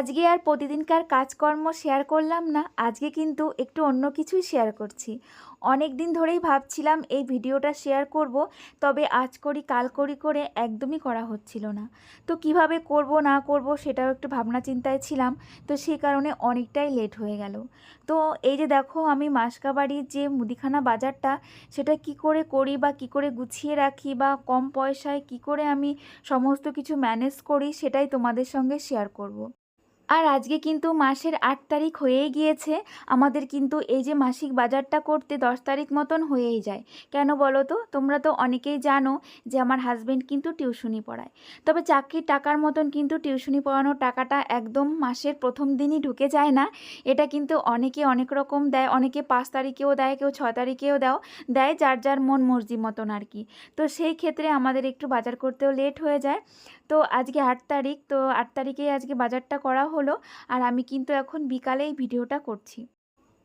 আজকে আর প্রতিদিনকার কাজকর্ম শেয়ার করলাম না, আজকে কিন্তু একটু অন্য কিছুই শেয়ার করছি। অনেক দিন ধরেই ভাবছিলাম এই ভিডিওটা শেয়ার করব, তবে আজ করি কাল করি করে একদমই করা হচ্ছিল না। তো কিভাবে করব না করব সেটাও একটু ভাবনা চিন্তায় ছিলাম, তো সেই কারণে অনেকটাই লেট হয়ে গেল। তো এই যে দেখো, আমি মাসকাবাড়ির যে মুদিখানা বাজারটা সেটা কি করে করি বা কি করে গুছিয়ে রাখি বা কম পয়সায় কি করে আমি সমস্ত কিছু ম্যানেজ করি সেটাই তোমাদের সঙ্গে শেয়ার করব। আর আজকে কিন্তু মাসের ৮ তারিখ হয়েই গিয়েছে। আমাদের কিন্তু এই যে মাসিক বাজারটা করতে ১০ তারিখ মতন হয়েই যায়। কেন বলো তো? তোমরা তো অনেকেই জানো যে আমার হাজব্যান্ড কিন্তু টিউশনি পড়ায়। তবে চাকরির টাকার মতন কিন্তু টিউশনি পড়ানোর টাকাটা একদম মাসের প্রথম দিনই ঢুকে যায় না। এটা কিন্তু অনেকে অনেক রকম দেয়, অনেকে ৫ তারিখেও দেয়, কেউ ৬ তারিখেও দেয়, যার যার মন মর্জি মতন আর কি। তো সেই ক্ষেত্রে আমাদের একটু বাজার করতেও লেট হয়ে যায়। তো আজকে ৮ তারিখ, তো ৮ তারিখেই আজকে বাজারটা করা হলো। আর আমি কিন্তু এখন বিকালে এই ভিডিওটা করছি।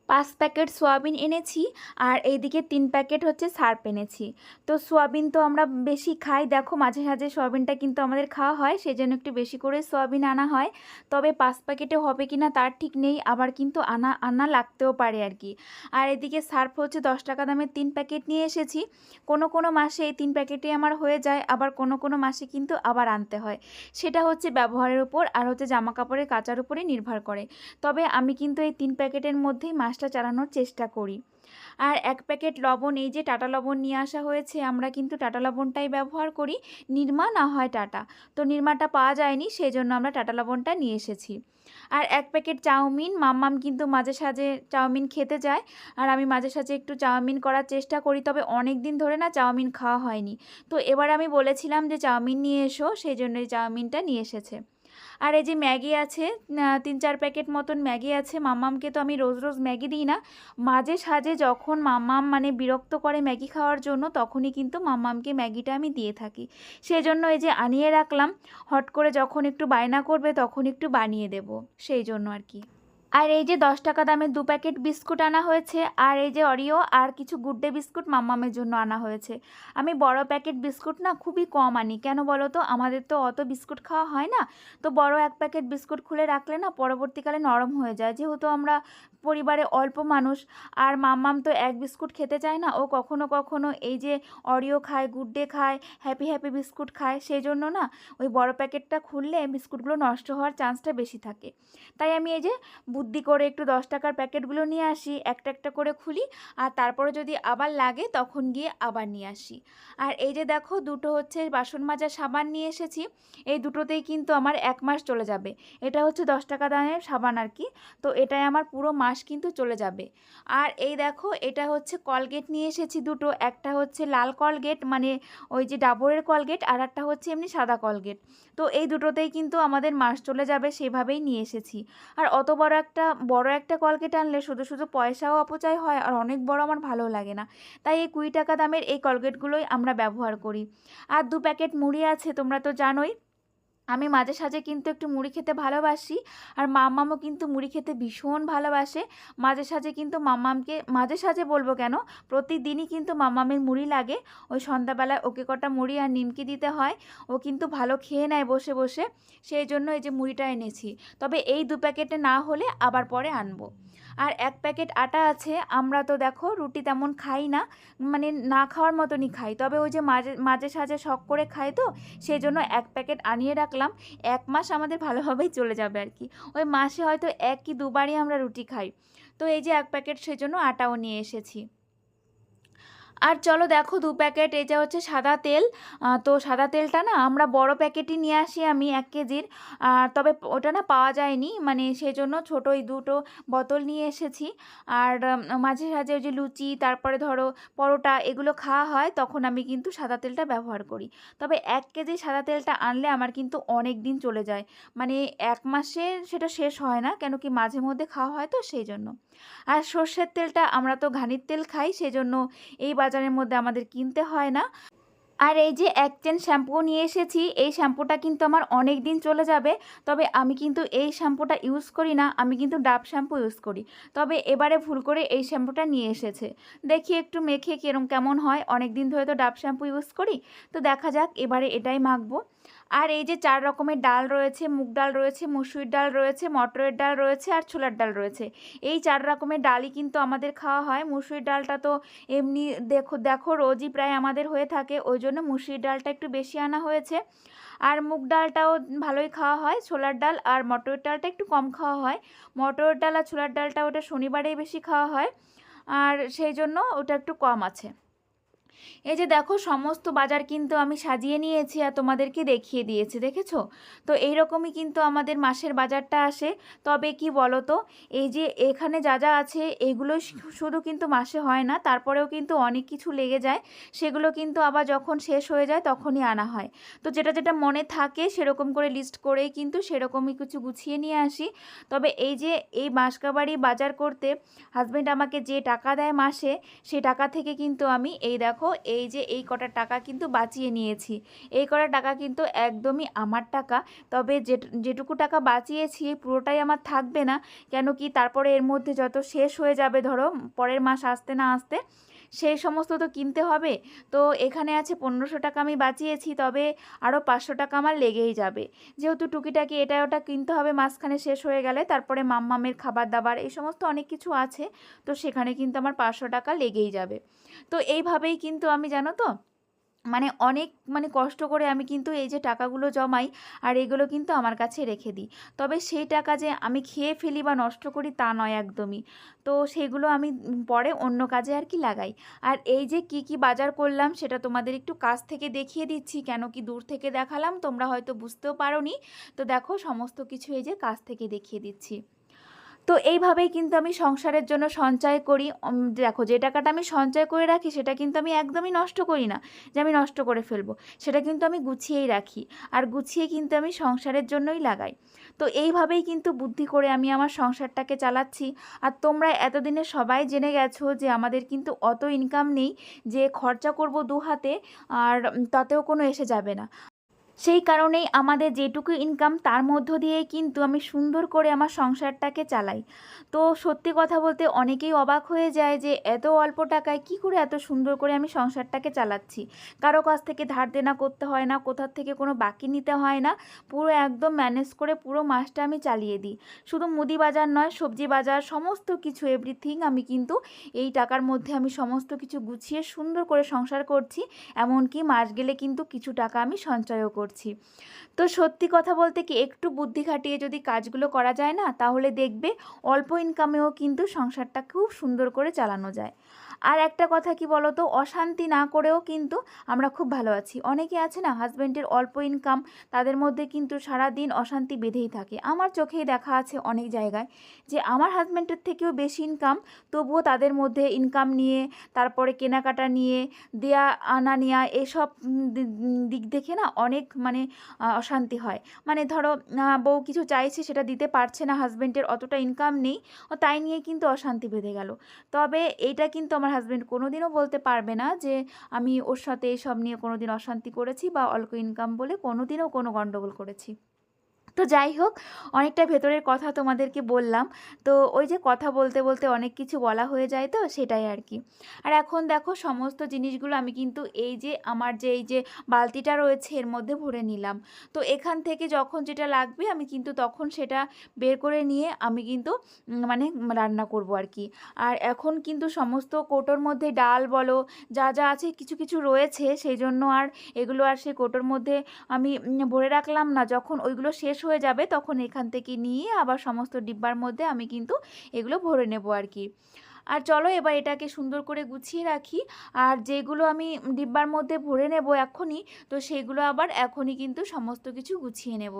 ৫ প্যাকেট সোয়াবিন এনেছি, আর এইদিকে ৩ প্যাকেট হচ্ছে সার্ফ এনেছি। তো সোয়াবিন তো আমরা বেশি খাই, দেখো মাঝে সাঝে সোয়াবিনটা কিন্তু আমাদের খাওয়া হয়, সেজন্য একটু বেশি করে সোয়াবিন আনা হয়। তবে ৫ প্যাকেটে হবে কি না তার ঠিক নেই, আবার কিন্তু আনা আনা লাগতেও পারে আর কি। আর এদিকে সার্ফ হচ্ছে ১০ টাকা দামের ৩ প্যাকেট নিয়ে এসেছি। কোনো কোনো মাসে এই ৩ প্যাকেটে আমার হয়ে যায়, আবার কোনো কোনো মাসে কিন্তু আবার আনতে হয়। সেটা হচ্ছে ব্যবহারের উপর আর হচ্ছে জামা কাপড়ের কাচার উপরে নির্ভর করে। তবে আমি কিন্তু এই ৩ প্যাকেটের মধ্যেই মাসটা চালানোর চেষ্টা করি। আর ১ প্যাকেট লবণ, এই যে টাটা লবণ নিয়ে আসা হয়েছে, আমরা কিন্তু টাটা লবণটাই ব্যবহার করি, নিরমা না হয় টাটা। তো নিরমাটা পাওয়া যায়নি, সেই জন্য আমরা টাটা লবণটা নিয়ে এসেছি। আর ১ প্যাকেট চাউমিন, মাম্মাম কিন্তু মাঝে সাঝে চাউমিন খেতে যায়, আর আমি মাঝে সাঝে একটু চাউমিন করার চেষ্টা করি, তবে অনেক দিন ধরে না চাউমিন খাওয়া হয়নি। তো এবার আমি বলেছিলাম যে চাউমিন নিয়ে এসো, সেই জন্য এই চাউমিনটা নিয়ে এসেছে। আর এই যে ম্যাগি আছে, ৩-৪ প্যাকেট মতন ম্যাগি আছে। মাম্মামকে তো আমি রোজ রোজ ম্যাগি দিই না, মাঝে সাঝে যখন মাম্মাম মানে বিরক্ত করে ম্যাগি খাওয়ার জন্য, তখনই কিন্তু মাম্মামকে ম্যাগিটা আমি দিয়ে থাকি। সেজন্য এই যে আনিয়ে রাখলাম, হট করে যখন একটু বায়না করবে তখন একটু বানিয়ে দেব, সেই জন্য আর কি। আর এই যে ১০ টাকা দামের ২ প্যাকেট বিস্কুট আনা হয়েছে, আর এই যে অরিও আর কিছু গুড ডে বিস্কুট মাম্মামের জন্য আনা হয়েছে। আমি বড় প্যাকেট বিস্কুট না খুবই কম আনি, কেন বলো তো? আমাদের তো অত বিস্কুট খাওয়া হয় না। তো বড় ১ প্যাকেট বিস্কুট খুলে রাখলে না পরবর্তীকালে নরম হয়ে যায়, যেহেতু আমরা পরিবারে অল্প মানুষ। আর মাম্মাম তো এক বিস্কুট খেতে চায় না, ও কখনো কখনো এই যে অরিও খায়, গুড ডে খায়, হ্যাপি হ্যাপি বিস্কুট খায়, সেই জন্য না ওই বড় প্যাকেটটা খুললে বিস্কুটগুলো নষ্ট হওয়ার চান্সটা বেশি থাকে। তাই আমি এই যে বুদ্ধি করে একটু ১০ টাকার প্যাকেটগুলো নিয়ে আসি, একটা একটা করে খুলি, আর তারপরে যদি আবার লাগে তখন গিয়ে আবার নিয়ে আসি। আর এই যে দেখো, দুটো হচ্ছে বাসন মাজা সাবান নিয়ে এসেছি। এই দুটোতেই কিন্তু আমার ১ মাস চলে যাবে। এটা হচ্ছে ১০ টাকা দামের সাবান আর কি। তো এটাই আমার পুরো মাস কিন্তু চলে যাবে। আর এই দেখো, এটা হচ্ছে কলগেট নিয়ে এসেছি দুটো, একটা হচ্ছে লাল কলগেট মানে ওই যে ডাবরের কলগেট, আর একটা হচ্ছে এমনি সাদা কলগেট। তো এই দুটোতেই কিন্তু আমাদের মাস চলে যাবে, সেভাবেই নিয়ে এসেছি। আর অত বড় একটা কলগেট আনলে শুধু শুধু পয়সাও অপচয় হয়, আর অনেক বড় আমার ভালো লাগে না। তাই এই ২০ টাকা দামের এই কলগেটগুলোই আমরা ব্যবহার করি। আর ২ প্যাকেট মুড়ি আছে, তোমরা তো জানোই আমি মাঝে সাঝে কিন্তু একটু মুড়ি খেতে ভালোবাসি। আর মাম্মামও কিন্তু মুড়ি খেতে ভীষণ ভালোবাসে। মাঝে সাঝে কিন্তু মাম্মামকে, মাঝে সাঝে বলবো কেন, প্রতিদিনই কিন্তু মাম্মামের মুড়ি লাগে। ওই সন্ধ্যাবেলায় ওকে কটা মুড়ি আর নিমকি দিতে হয়, ও কিন্তু ভালো খেয়ে নেয় বসে বসে। সেই জন্য এই যে মুড়িটা এনেছি। তবে এই ২ প্যাকেটে না হলে আবার পরে আনবো। আর ১ প্যাকেট আটা আছে। আমরা তো দেখো রুটি তেমন খাই না, মানে না খাওয়ার মতনই খাই, তবে ওই যে মাঝে মাঝে সাঝে শখ করে খাই, তো সেই জন্য ১ প্যাকেট আনিয়ে রাখলাম। ১ মাস আমাদের ভালোভাবেই চলে যাবে আর কি। ওই মাসে হয়তো ১ কি ২ বারই আমরা রুটি খাই। তো এই যে ১ প্যাকেট, সেজন্য আটাও নিয়ে এসেছি। আর চলো দেখো, ২ প্যাকেট এই যে হচ্ছে সাদা তেল। তো সাদা তেলটা না আমরা বড় প্যাকেটই নিয়ে আসি আমি ১ কেজির। তবে ওটা না পাওয়া যায়নি, মানে সেজন্য ছোটো এই দুটো বোতল নিয়ে এসেছি। আর মাঝে সাঝে ওই যে লুচি, তারপরে ধরো পরোটা, এগুলো খাওয়া হয়, তখন আমি কিন্তু সাদা তেলটা ব্যবহার করি। তবে ১ কেজি সাদা তেলটা আনলে আমার কিন্তু অনেক দিন চলে যায়, মানে ১ মাসে সেটা শেষ হয় না, কেন কি মাঝে মধ্যে খাওয়া হয়, তো সেই জন্য। আর সর্ষের তেলটা আমরা তো ঘানির তেল খাই, সেজন্য এই বাজারের মধ্যে আমাদের কিনতে হয় না। আর এই যে ১ চেন শ্যাম্পু নিয়ে এসেছি, এই শ্যাম্পুটা কিন্তু আমার অনেক দিন চলে যাবে। তবে আমি কিন্তু এই শ্যাম্পুটা ইউজ করি না, আমি কিন্তু ডাভ শ্যাম্পু ইউজ করি। তবে এবারে ভুল করে এই শ্যাম্পুটা নিয়ে এসেছে। দেখি একটু মেখে কেমন হয়, অনেক দিন ধরে তো ডাভ শ্যাম্পু ইউজ করি, তো দেখা যাক এবারে এটাই মাখবো। আর এই যে 4 রকমের ডাল রয়েছে, মুগ ডাল রয়েছে, মসুরির ডাল রয়েছে, মটরের ডাল রয়েছে আর ছোলার ডাল রয়েছে। এই 4 রকমের ডালই কিন্তু আমাদের খাওয়া হয়। মুসুরির ডালটা তো এমনি দেখো দেখো রোজই প্রায় আমাদের হয়ে থাকে, ওই জন্য মুসুরির ডালটা একটু বেশি আনা হয়েছে। আর মুগ ডালটাও ভালোই খাওয়া হয়। ছোলার ডাল আর মটরের ডালটা একটু কম খাওয়া হয়। মটরের ডাল আর ছোলার ডালটা ওটা শনিবারেই বেশি খাওয়া হয়, আর সেই জন্য ওটা একটু কম আছে। এই যে দেখো সমস্ত বাজার কিন্তু আমি সাজিয়ে নিয়েছি আর তোমাদেরকে দেখিয়ে দিয়েছি, দেখেছো? তো এইরকমই কিন্তু আমাদের মাসের বাজারটা আসে। তবে কি বলো তো, এই যে এখানে যা যা আছে এগুলো শুধু কিন্তু মাসে হয় না, তারপরেও কিন্তু অনেক কিছু লেগে যায়। সেগুলো কিন্তু আবার যখন শেষ হয়ে যায় তখনই আনা হয়। তো যেটা যেটা মনে থাকে সেরকম করে লিস্ট করেই কিন্তু সেরকমই কিছু গুছিয়ে নিয়ে আসি। তবে এই যে এই বাঁশকাবাড়ি বাজার করতে হাজব্যান্ড আমাকে যে টাকা দেয় মাসে, সেই টাকা থেকে কিন্তু আমি এই দেখো এই যে এই কটা টাকা কিন্তু বাঁচিয়ে নিয়েছি। এই কটা টাকা কিন্তু একদমই আমার টাকা। তবে যেটুকু টাকা বাঁচিয়েছি পুরোটাই আমার থাকবে না, কেন কি তারপরে এর মধ্যে যত শেষ হয়ে যাবে, ধরো পরের মাস আসতে না আসতে সেই সমস্ত তো কিনতে হবে। তো এখানে আছে 1500 টাকা আমি বাঁচিয়েছি, তবে আরও 500 টাকা আমার লেগেই যাবে, যেহেতু টুকিটাকি এটা ওটা কিনতে হবে মাঝখানে শেষ হয়ে গেলে। তারপরে মাম্মামের খাবার দাবার এই সমস্ত অনেক কিছু আছে, তো সেখানে কিন্তু আমার 500 টাকা লেগেই যাবে। তো এইভাবেই কিন্তু আমি, জানো তো, অনেক কষ্ট করে আমি কিন্তু এই যে টাকাগুলো জমাই আর এগুলো কিন্তু আমার কাছে রেখে দিই। তবে সেই টাকা যে আমি খেয়ে ফেলি বা নষ্ট করি তা নয় একদমই। তো সেগুলো আমি পরে অন্য কাজে আর কি লাগাই। আর এই যে কি কি বাজার করলাম সেটা তোমাদের একটু কাছ থেকে দেখিয়ে দিচ্ছি, কেন কি দূর থেকে দেখালাম তোমরা হয়তো বুঝতেও পারোনি। তো দেখো সমস্ত কিছু এই যে কাছ থেকে দেখিয়ে দিচ্ছি। তো এইভাবেই কিন্তু আমি সংসারের জন্য সঞ্চয় করি। দেখো যে টাকাটা আমি সঞ্চয় করে রাখি সেটা কিন্তু আমি একদমই নষ্ট করি না, যে আমি নষ্ট করে ফেলবো। সেটা কিন্তু আমি গুছিয়েই রাখি, আর গুছিয়ে কিন্তু আমি সংসারের জন্যই লাগাই। তো এইভাবেই কিন্তু বুদ্ধি করে আমি আমার সংসারটাকে চালাচ্ছি। আর তোমরা এতদিনে সবাই জেনে গেছো যে আমাদের কিন্তু অত ইনকাম নেই যে খরচা করব দু হাতে আর তাতেও কোনো এসে যাবে না। সেই কারণেই আমাদের যেটুকু ইনকাম তার মধ্য দিয়েই কিন্তু আমি সুন্দর করে আমার সংসারটাকে চালাই। তো সত্যি কথা বলতে অনেকেই অবাক হয়ে যায় যে এত অল্প টাকায় কি করে এত সুন্দর করে আমি সংসারটাকে চালাচ্ছি। কারো কাছ থেকে ধার দেনা করতে হয় না, কোথার থেকে কোনো বাকি নিতে হয় না, পুরো একদম ম্যানেজ করে পুরো মাসটা আমি চালিয়ে দিই। শুধু মুদি বাজার নয়, সবজি বাজার সমস্ত কিছু এভরিথিং আমি কিন্তু এই টাকার মধ্যে আমি সমস্ত কিছু গুছিয়ে সুন্দর করে সংসার করছি। এমনকি মাস গেলে কিন্তু কিছু টাকা আমি সঞ্চয়ও করছি। তো সত্যি কথা বলতে কি, একটু বুদ্ধি খাটিয়ে যদি কাজগুলো করা যায় না, তাহলে দেখবে অল্প ইনকামেও কিন্তু সংসারটা খুব সুন্দর করে চালানো যায়। আর একটা কথা কি বলো তো, অশান্তি না করেও কিন্তু আমরা খুব ভালো আছি। অনেকে আছে না হাজব্যান্ডের অল্প ইনকাম, তাদের মধ্যে কিন্তু সারা দিন অশান্তি বেঁধেই থাকে। আমার চোখেই দেখা আছে অনেক জায়গায় যে আমার হাজব্যান্ডের থেকেও বেশি ইনকাম, তবুও তাদের মধ্যে ইনকাম নিয়ে, তারপরে কেনাকাটা নিয়ে, দেয়া আনা নেওয়া এসব দিক দেখে না অনেক অশান্তি হয়। ধরো বউ কিছু চাইছে সেটা দিতে পারছে না, হাজব্যান্ডের অতটা ইনকাম নেই, ও তাই নিয়ে কিন্তু অশান্তি বেঁধে গেল। তবে এইটা কিন্তু আমার হাজব্যান্ড কোনোদিনও বলতে পারবে না যে আমি ওর সাথে এসব নিয়ে কোনোদিন অশান্তি করেছি বা অল্প ইনকাম বলে কোনোদিনও কোনো গণ্ডগোল করেছি। তো যাই হোক, অনেকটা ভেতরের কথা তোমাদেরকে বললাম। তো ওই যে কথা বলতে বলতে অনেক কিছু বলা হয়ে যায়, তো সেটাই আর কি। আর এখন দেখো সমস্ত জিনিসগুলো আমি কিন্তু এই যে আমার যে এই যে বালতিটা রয়েছে এর মধ্যে ভরে নিলাম। তো এখান থেকে যখন যেটা লাগবে আমি কিন্তু তখন সেটা বের করে নিয়ে আমি কিন্তু রান্না করব আর কি। আর এখন কিন্তু সমস্ত কৌটোর মধ্যে ডাল বলো যা যা আছে কিছু কিছু রয়েছে, সেই জন্য আর এগুলো আর সেই কৌটোর মধ্যে আমি ভরে রাখলাম না। যখন ওইগুলো শেষ হয়ে যাবে তখন এখান থেকে নিয়ে আবার সমস্ত ডিব্বার মধ্যে আমি কিন্তু এগুলো ভরে নেব আর কি। আর চলো এবার এটাকে সুন্দর করে গুছিয়ে রাখি। আর যেগুলো আমি ডিব্বার মধ্যে ভরে নেব এখনই, তো সেগুলো আবার এখনই কিন্তু সমস্ত কিছু গুছিয়ে নেব।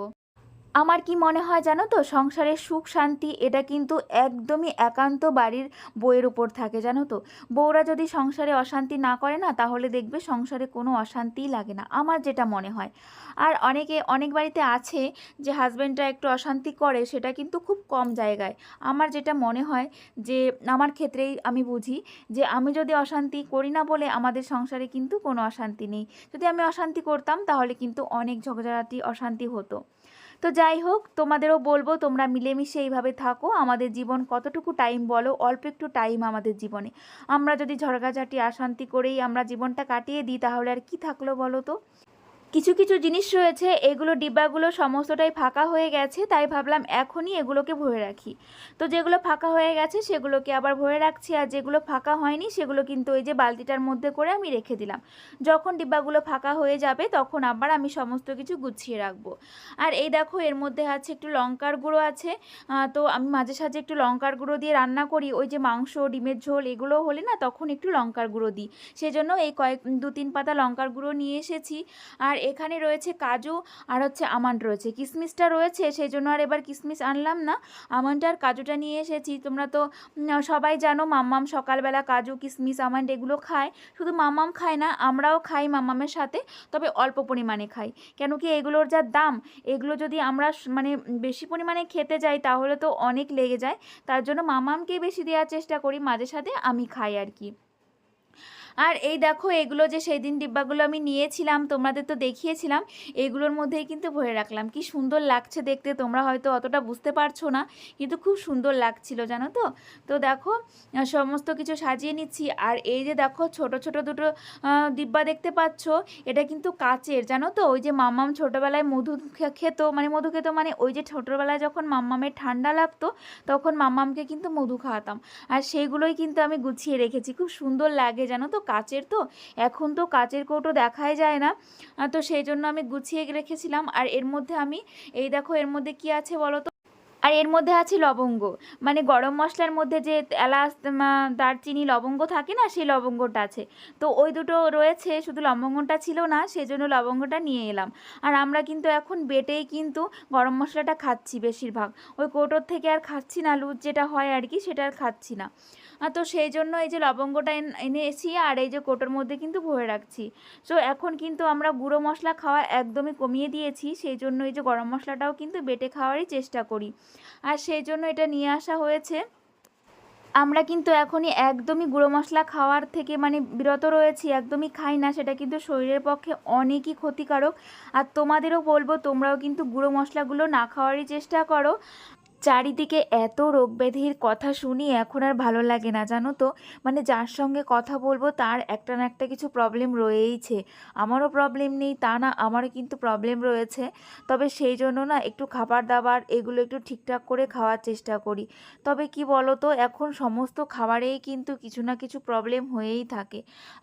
আমার কি মনে হয় জানো তো, সংসারের সুখ শান্তি এটা কিন্তু একদমই একান্ত বাড়ির বউয়ের উপর থাকে, জানো তো। বউরা যদি সংসারে অশান্তি না করে না, তাহলে দেখবে সংসারে কোনো অশান্তিই লাগে না, আমার যেটা মনে হয়। আর অনেক বাড়িতে আছে যে হাজব্যান্ডরা একটু অশান্তি করে, সেটা কিন্তু খুব কম জায়গায়। আমার যেটা মনে হয় যে আমার ক্ষেত্রেই আমি বুঝি যে আমি যদি অশান্তি করি না বলে আমাদের সংসারে কিন্তু কোনো অশান্তি নেই। যদি আমি অশান্তি করতাম তাহলে কিন্তু অনেক ঝগড়াঝাটি অশান্তি হতো। তো যাই হোক, তোমাদেরও বলবো তোমরা মিলেমিশে এইভাবে থাকো। আমাদের জীবন কতটুকু টাইম বলো, অল্প একটু টাইম আমাদের জীবনে। আমরা যদি ঝগড়াঝাটি অশান্তি করেই আমরা জীবনটা কাটিয়ে দিই, তাহলে আর কি থাকলো বলো তো। কিছু কিছু জিনিস রয়েছে, এগুলো ডিব্বাগুলো সমস্তটাই ফাঁকা হয়ে গেছে, তাই ভাবলাম এখনই এগুলোকে ভরে রাখি। তো যেগুলো ফাঁকা হয়ে গেছে সেগুলোকে আবার ভরে রাখছি, আর যেগুলো ফাঁকা হয়নি সেগুলো কিন্তু ওই যে বালতিটার মধ্যে করে আমি রেখে দিলাম। যখন ডিব্বাগুলো ফাঁকা হয়ে যাবে তখন আবার আমি সমস্ত কিছু গুছিয়ে রাখবো। আর এই দেখো, এর মধ্যে আছে একটু লঙ্কার গুঁড়ো আছে। তো আমি মাঝে সাঝে একটু লঙ্কার গুঁড়ো দিয়ে রান্না করি, ওই যে মাংস, ডিমের ঝোল এগুলো হলে না তখন একটু লঙ্কার গুঁড়ো দিই, সেজন্য এই দু তিন পাতা লঙ্কার গুঁড়ো নিয়ে এসেছি। আর এখানে রয়েছে কাজু আর হচ্ছে আমন্ড রয়েছে, কিশমিশটা রয়েছে সেই জন্য আর এবার কিশমিশ আনলাম না, আমন্ড আর কাজুটা নিয়ে এসেছি। তোমরা তো সবাই জানো মাম্মাম সকালবেলা কাজু কিশমিশ আমন্ড এগুলো খায়। শুধু মাম্মাম খায় না, আমরাও খাই মাম্মামের সাথে, তবে অল্প পরিমাণে খাই। কেন কি এগুলোর যা দাম, এগুলো যদি আমরা মানে বেশি পরিমাণে খেতে যাই তাহলে তো অনেক লেগে যায়, তার জন্য মাম্মামকেই বেশি দেওয়ার চেষ্টা করি, মাঝে সাথে আমি খাই আর কি। আর এই দেখো, এগুলো যে সেই দিন ডিব্বাগুলো আমি নিয়েছিলাম তোমাদের তো দেখিয়েছিলাম, এগুলোর মধ্যেই কিন্তু ভরে রাখলাম। কি সুন্দর লাগছে দেখতে, তোমরা হয়তো অতটা বুঝতে পারছো না, কিন্তু খুব সুন্দর লাগছিল জানো তো। তো দেখো সমস্ত কিছু সাজিয়ে নিচ্ছি। আর এই যে দেখো ছোট ছোট দুটো ডিব্বা দেখতে পাচ্ছ, এটা কিন্তু কাচের জানো তো। ওই যে মাম্মাম ছোটোবেলায় মধু খেত, মানে মধু খেত মানে ওই যে ছোটোবেলায় যখন মাম্মামের ঠান্ডা লাগতো তখন মাম্মামকে কিন্তু মধু খাওয়াতাম, আর সেইগুলোই কিন্তু আমি গুছিয়ে রেখেছি। খুব সুন্দর লাগে জানো তো, কাচের তো, এখন তো কাচের কৌটো দেখাই যায় না, তো সেই জন্য আমি গুছিয়ে রেখেছিলাম। আর এর মধ্যে আমি এই দেখো এর মধ্যে কি আছে বলো তো, আর এর মধ্যে আছে লবঙ্গ, মানে গরম মশলার মধ্যে যে এলাচ দারচিনি লবঙ্গ থাকে না, সেই লবঙ্গটা আছে। তো ওই দুটো রয়েছে, শুধু লবঙ্গটা ছিল না, সেজন্য লবঙ্গটা নিয়ে এলাম। আর আমরা কিন্তু এখন বেটেই কিন্তু গরম মশলাটা খাচ্ছি বেশিরভাগ, ওই কৌটোর থেকে আর খাচ্ছি না, লুজ যেটা হয় আর কি সেটা আর খাচ্ছি না। তো সেই জন্য এই যে লবঙ্গটা এনেছি, আর এই যে কৌটোর মধ্যে কিন্তু ভরে রাখছি। সো এখন কিন্তু আমরা গুঁড়ো মশলা খাওয়া একদমই কমিয়ে দিয়েছি, সেই জন্য এই যে গরম মশলাটাও কিন্তু বেটে খাওয়ারই চেষ্টা করি, আর সেই জন্য এটা নিয়ে আসা হয়েছে। আমরা কিন্তু এখনই একদমই গুঁড়ো মশলা খাওয়ার থেকে মানে বিরত রয়েছি, একদমই খাই না, সেটা কিন্তু শরীরের পক্ষে অনেকই ক্ষতিকারক। আর তোমাদেরও বলবো তোমরাও কিন্তু গুঁড়ো মশলাগুলো না খাওয়ারই চেষ্টা করো। চারিদিকে এত রোগ ব্যাধির কথা শুনি এখন আর ভালো লাগে না জানো তো, মানে যার সঙ্গে কথা বলবো তার একটা না একটা কিছু প্রবলেম রয়েইছে। আমারও প্রবলেম নেই তা না, আমারও কিন্তু প্রবলেম রয়েছে, তবে সেই জন্য না একটু খাবার দাবার এগুলো একটু ঠিকঠাক করে খাওয়ার চেষ্টা করি। তবে কি বলো তো, এখন সমস্ত খাবারেই কিন্তু কিছু না কিছু প্রবলেম হয়েই থাকে।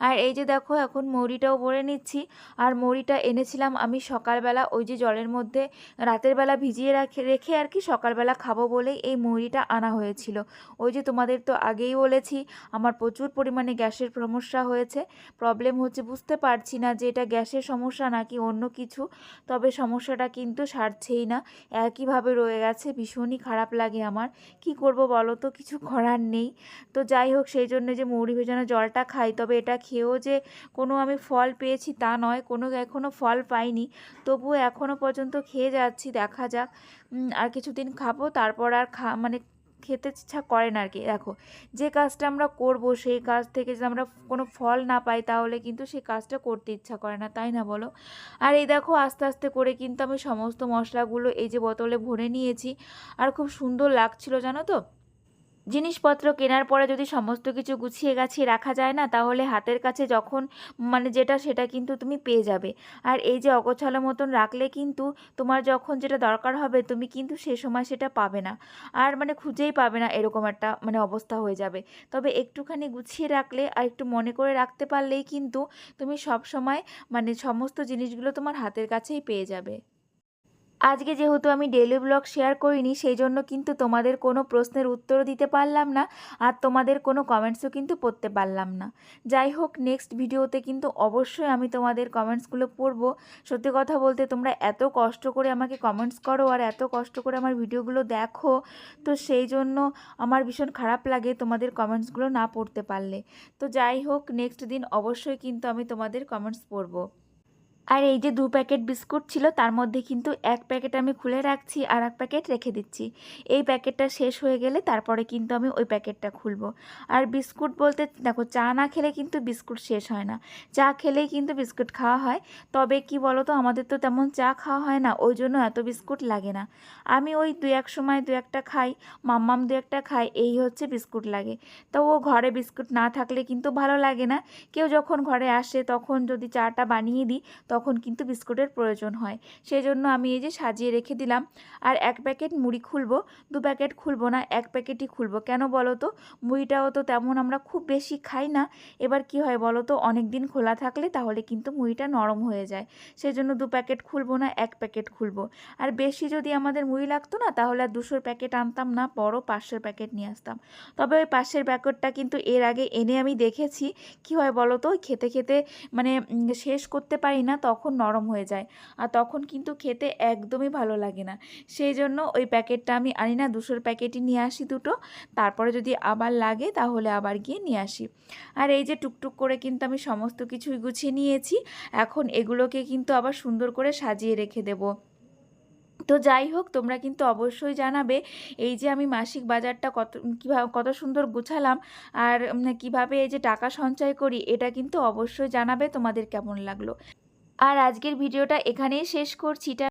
আর এই যে দেখো এখন মৌরিটাও ভরে নিচ্ছি। আর মৌরিটা এনেছিলাম আমি সকালবেলা, ওই যে জলের মধ্যে রাতের বেলা ভিজিয়ে রেখে আর কি সকালবেলা খাবো বলেই এই মুড়িটা আনা হয়েছিল। ওই যে তোমাদের তো আগেই বলেছি আমার প্রচুর পরিমাণে গ্যাসের সমস্যা হয়েছে, প্রবলেম হচ্ছে, বুঝতে পারছি না যে এটা গ্যাসের সমস্যা নাকি অন্য কিছু, তবে সমস্যাটা কিন্তু সারছেই না, একইভাবে রয়ে গেছে। ভীষণই খারাপ লাগে আমার, কি করব বলো তো, কিছু করার নেই। তো যাই হোক, সেই জন্য যে মৌরি ভেজানো জলটা খাই, তবে এটা খেয়েও যে কোনো আমি ফল পেয়েছি তা নয়, কোনো এখনও ফল পাইনি, তবুও এখনও পর্যন্ত খেয়ে যাচ্ছি, দেখা যাক। আর কিছুদিন খাবো, তারপর আর মানে খেতে ইচ্ছা করে না আর কি। দেখো যে কাজটা আমরা করব সেই কাজ থেকে যদি আমরা কোনো ফল না পাই তাহলে কিন্তু সেই কাজটা করতে ইচ্ছা করে না, তাই না বলো। আর এই দেখো আস্তে আস্তে করে কিন্তু আমি সমস্ত মশলাগুলো এই যে বোতলে ভরে নিয়েছি, আর খুব সুন্দর লাগছিল জানো তো। জিনিসপত্র কেনার পরে যদি সমস্ত কিছু গুছিয়ে গাছিয়ে রাখা যায় না, তাহলে হাতের কাছে যখন মানে যেটা সেটা কিন্তু তুমি পেয়ে যাবে। আর এই যে অগোছালো মতন রাখলে কিন্তু তোমার যখন যেটা দরকার হবে তুমি কিন্তু সে সময় সেটা পাবে না, আর মানে খুঁজেই পাবে না, এরকম একটা মানে অবস্থা হয়ে যাবে। তবে একটুখানি গুছিয়ে রাখলে আর একটু মনে করে রাখতে পারলেই কিন্তু তুমি সব সময় মানে সমস্ত জিনিসগুলো তোমার হাতের কাছেই পেয়ে যাবে। আজকে যেহেতু আমি ডেইলি ব্লগ শেয়ার করিনি, সেই জন্য কিন্তু তোমাদের কোনো প্রশ্নের উত্তরও দিতে পারলাম না, আর তোমাদের কোনো কমেন্টসও কিন্তু পড়তে পারলাম না। যাই হোক, নেক্সট ভিডিওতে কিন্তু অবশ্যই আমি তোমাদের কমেন্টসগুলো পড়বো। সত্যি কথা বলতে তোমরা এত কষ্ট করে আমাকে কমেন্টস করো আর এত কষ্ট করে আমার ভিডিওগুলো দেখো, তো সেই জন্য আমার ভীষণ খারাপ লাগে তোমাদের কমেন্টসগুলো না পড়তে পারলে। তো যাই হোক, নেক্সট দিন অবশ্যই কিন্তু আমি তোমাদের কমেন্টস পড়বো। আর এই যে 2 প্যাকেট বিস্কুট ছিল তার মধ্যে কিন্তু 1 প্যাকেট আমি খুলে রাখছি আর 1 প্যাকেট রেখে দিচ্ছি। এই প্যাকেটটা শেষ হয়ে গেলে তারপরে কিন্তু আমি ওই প্যাকেটটা খুলবো। আর বিস্কুট বলতে দেখো, চা না খেলে কিন্তু বিস্কুট শেষ হয় না, চা খেলেই কিন্তু বিস্কুট খাওয়া হয়। তবে কি বলো তো, আমাদের তো তেমন চা খাওয়া হয় না, ওই জন্য এত বিস্কুট লাগে না। আমি ওই 2-1 সময় 2-1টা খাই, মাম্মাম 2-1টা খাই, এই হচ্ছে বিস্কুট লাগে। তো ও ঘরে বিস্কুট না থাকলে কিন্তু ভালো লাগে না। কেউ যখন ঘরে আসে তখন যদি চাটা বানিয়ে দিই তখন কিন্তু বিস্কুটের প্রয়োজন হয়। সেজন্য আমি এই যে সাজিয়ে রেখে দিলাম। আর 1 প্যাকেট মুড়ি খুলবো, 2 প্যাকেট খুলবো না, 1 প্যাকেটই খুলবো। কেন বলো তো? মুড়িটাও তো তেমন আমরা খুব বেশি খাই না। এবার কি হয় বলো তো? অনেক দিন খোলা থাকলে তাহলে কিন্তু মুড়িটা নরম হয়ে যায়। সেজন্য 2 প্যাকেট খুলবো না, 1 প্যাকেট খুলবো। আর বেশি যদি আমাদের মুড়ি লাগতো না, তাহলে আর 200 প্যাকেট আনতাম না, বড় 500 প্যাকেট নিয়ে আসতাম। তবে ওই 500 প্যাকেটটা কিন্তু এর আগে এনে আমি দেখেছি কি হয় বলো তো? খেতে খেতে মানে শেষ করতে পারি না, তখন নরম হয়ে যায়। আর তখন কিন্তু খেতে একদমই ভালো লাগে না। সেই জন্য ওই প্যাকেটটা আমি আনি না, 200 প্যাকেটই নিয়ে আসি দুটো। তারপরে যদি আবার লাগে তাহলে আবার গিয়ে নিয়ে আসি। আর এই যে টুকটুক করে কিন্তু আমি সমস্ত কিছুই গুছিয়ে নিয়েছি। এখন এগুলোকে কিন্তু আবার সুন্দর করে সাজিয়ে রেখে দেবো। তো যাই হোক, তোমরা কিন্তু অবশ্যই জানাবে এই যে আমি মাসিক বাজারটা কত সুন্দর গুছালাম, আর কিভাবে এই যে টাকা সঞ্চয় করি, এটা কিন্তু অবশ্যই জানাবে তোমাদের কেমন লাগলো। আর আজকের ভিডিওটা এখানেই শেষ করছি।